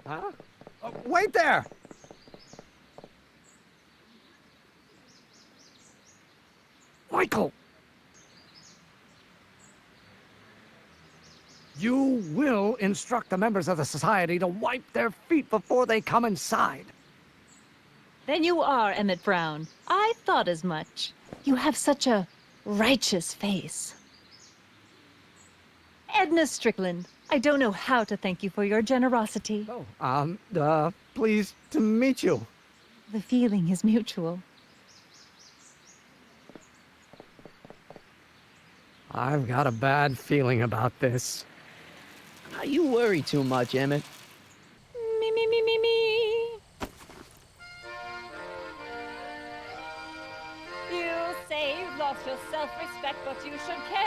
Huh? Wait there! Michael! You will instruct the members of the society to wipe their feet before they come inside. Then you are Emmett Brown. I thought as much. You have such a righteous face. Edna Strickland, I don't know how to thank you for your generosity. Oh, pleased to meet you. The feeling is mutual. I've got a bad feeling about this. You worry too much, Emmett. Me. You say you've lost your self-respect, but you should care.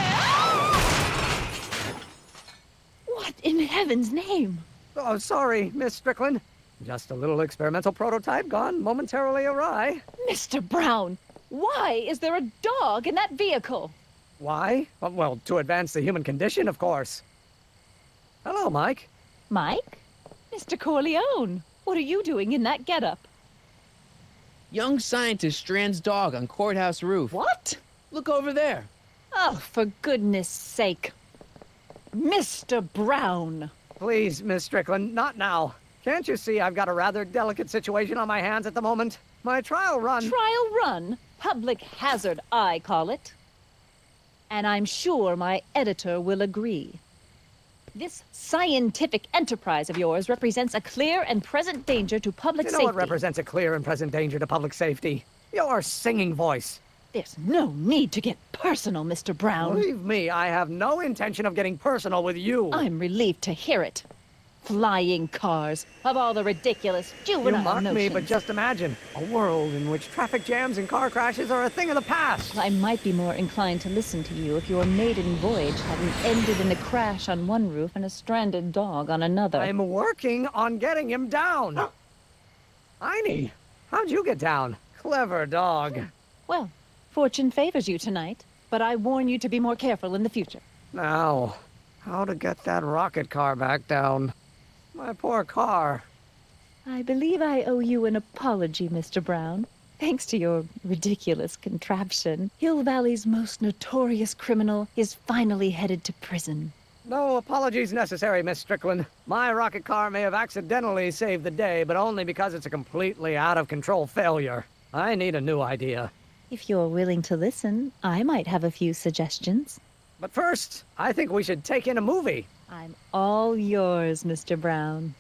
What in heaven's name? Oh, sorry, Miss Strickland. Just a little experimental prototype gone momentarily awry. Mr. Brown, why is there a dog in that vehicle? Why? Well, to advance the human condition, of course. Hello, Mike. Mike? Mr. Corleone, what are you doing in that getup? Young scientist strands dog on courthouse roof. What? Look over there. Oh, for goodness sake. Mr. Brown. Please, Miss Strickland, not now. Can't you see I've got a rather delicate situation on my hands at the moment? My trial run... Trial run? Public hazard, I call it. And I'm sure my editor will agree. This scientific enterprise of yours represents a clear and present danger to public safety. You know what represents a clear and present danger to public safety? Your singing voice. There's no need to get personal, Mr. Brown. Believe me, I have no intention of getting personal with you. I'm relieved to hear it. Flying cars, of all the ridiculous juvenile You mock notions. me, but just imagine a world in which traffic jams and car crashes are a thing of the past. I might be more inclined to listen to you if your maiden voyage hadn't ended in a crash on one roof and a stranded dog on another. I'm working on getting him down. Heine, how'd you get down? Clever dog. Well, fortune favors you tonight, but I warn you to be more careful in the future. Now, how to get that rocket car back down? My poor car. I believe I owe you an apology, Mr. Brown. Thanks to your ridiculous contraption, Hill Valley's most notorious criminal is finally headed to prison. No apologies necessary, Miss Strickland. My rocket car may have accidentally saved the day, but only because it's a completely out-of-control failure. I need a new idea. If you're willing to listen, I might have a few suggestions. But first, I think we should take in a movie. I'm all yours, Mr. Brown.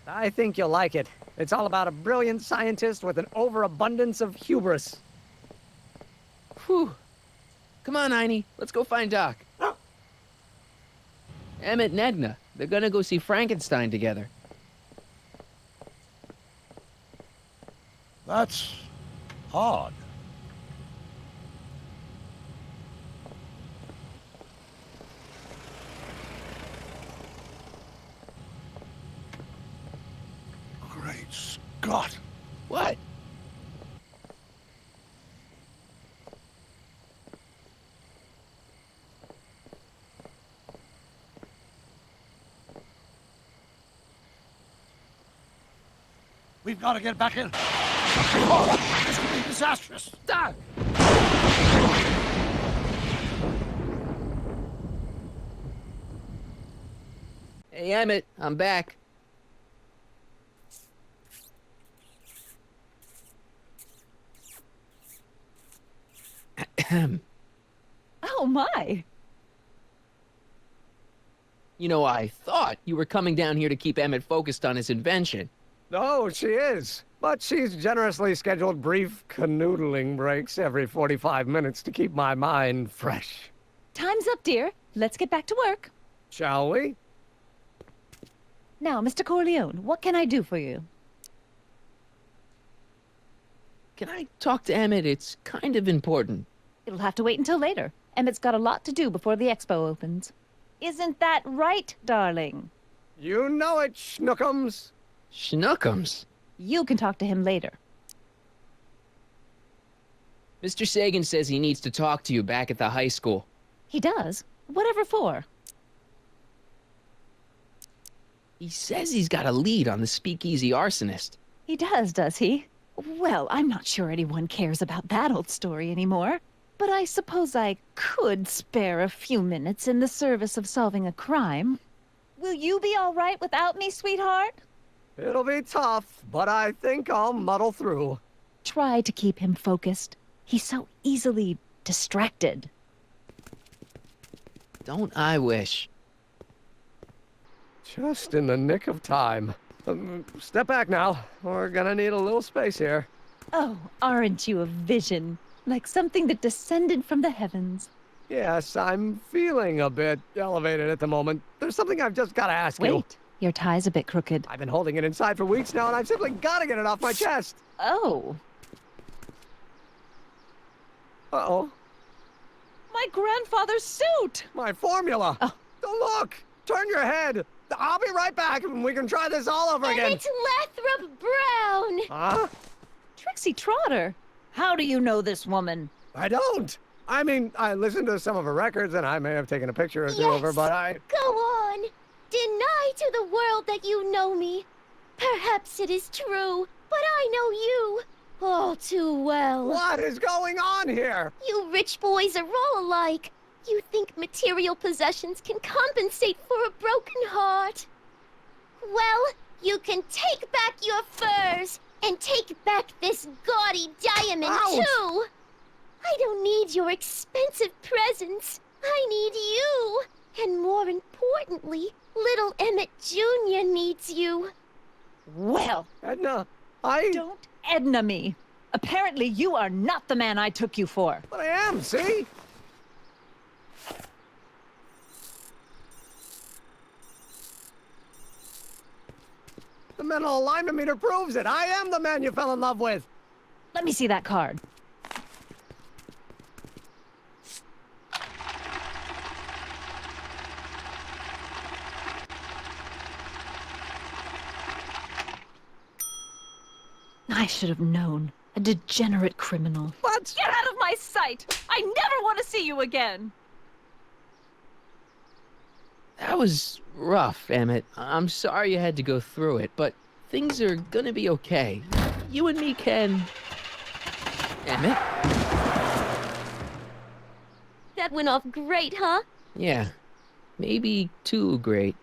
I think you'll like it. It's all about a brilliant scientist with an overabundance of hubris. Whew. Come on, Heine. Let's go find Doc. Emmett and Edna. They're gonna go see Frankenstein together. That's odd. Great Scott! What? We've got to get back in. Oh, this could be disastrous. Doc! Hey, Emmett. I'm back. Oh, my! You know, I thought you were coming down here to keep Emmett focused on his invention. Oh, she is. But she's generously scheduled brief canoodling breaks every 45 minutes to keep my mind fresh. Time's up, dear. Let's get back to work. Shall we? Now, Mr. Corleone, what can I do for you? Can I talk to Emmett? It's kind of important. It'll have to wait until later. Emmett's got a lot to do before the expo opens. Isn't that right, darling? You know it, Schnookums. Schnookums. You can talk to him later. Mr. Sagan says he needs to talk to you back at the high school. He does? Whatever for? He says he's got a lead on the speakeasy arsonist. He does he? Well, I'm not sure anyone cares about that old story anymore. But I suppose I could spare a few minutes in the service of solving a crime. Will you be all right without me, sweetheart? It'll be tough, but I think I'll muddle through. Try to keep him focused. He's so easily distracted. Don't I wish? Just in the nick of time. Step back now. We're gonna need a little space here. Oh, aren't you a vision? Like something that descended from the heavens. Yes, I'm feeling a bit elevated at the moment. There's something I've just gotta ask you. Wait, your tie's a bit crooked. I've been holding it inside for weeks now, and I've simply gotta get it off my chest. Oh, Uh-oh. my grandfather's suit! My formula. Oh. Don't look. Turn your head. I'll be right back, and we can try this all over again. Emmett Lathrop Brown! Huh? Trixie Trotter, how do you know this woman? I don't. I mean, I listened to some of her records, and I may have taken a picture or two of her, Yes. but I... Go on! Deny to the world that you know me. Perhaps it is true, but I know you all too well. What is going on here? You rich boys are all alike. You think material possessions can compensate for a broken heart. Well, you can take back your furs and take back this gaudy diamond, Ouch. too. I don't need your expensive presents. I need you. And more importantly, little Emmett Jr. needs you. Well, Edna, I... don't Edna me. Apparently you are not the man I took you for. But I am, see? The mental alignment meter proves it. I am the man you fell in love with. Let me see that card. I should have known. A degenerate criminal. What? Get out of my sight! I never want to see you again! That was rough, Emmett. I'm sorry you had to go through it, but things are gonna be okay. You and me can... Emmett? That went off great, huh? Yeah. Maybe too great.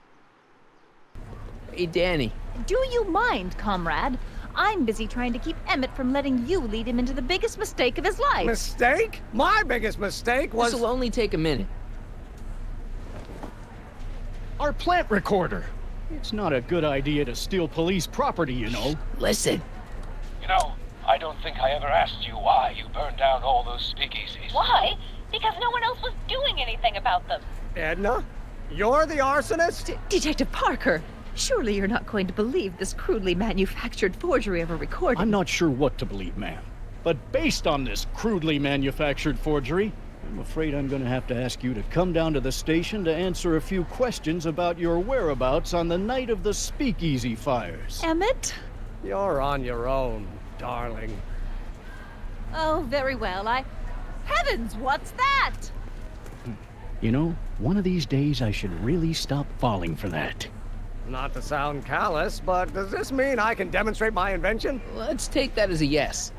Hey, Danny. Do you mind, comrade? I'm busy trying to keep Emmett from letting you lead him into the biggest mistake of his life. Mistake? My biggest mistake was... This'll only take a minute. Our plant recorder. It's not a good idea to steal police property, you know. Listen. You know, I don't think I ever asked you why you burned down all those speakeasies. Why? Because no one else was doing anything about them. Edna? You're the arsonist? Detective Parker, surely you're not going to believe this crudely manufactured forgery of a recording. I'm not sure what to believe, ma'am. But based on this crudely manufactured forgery, I'm afraid I'm going to have to ask you to come down to the station to answer a few questions about your whereabouts on the night of the speakeasy fires. Emmett? You're on your own, darling. Oh, very well. Heavens, what's that? You know, one of these days I should really stop falling for that. Not to sound callous, but does this mean I can demonstrate my invention? Let's take that as a yes.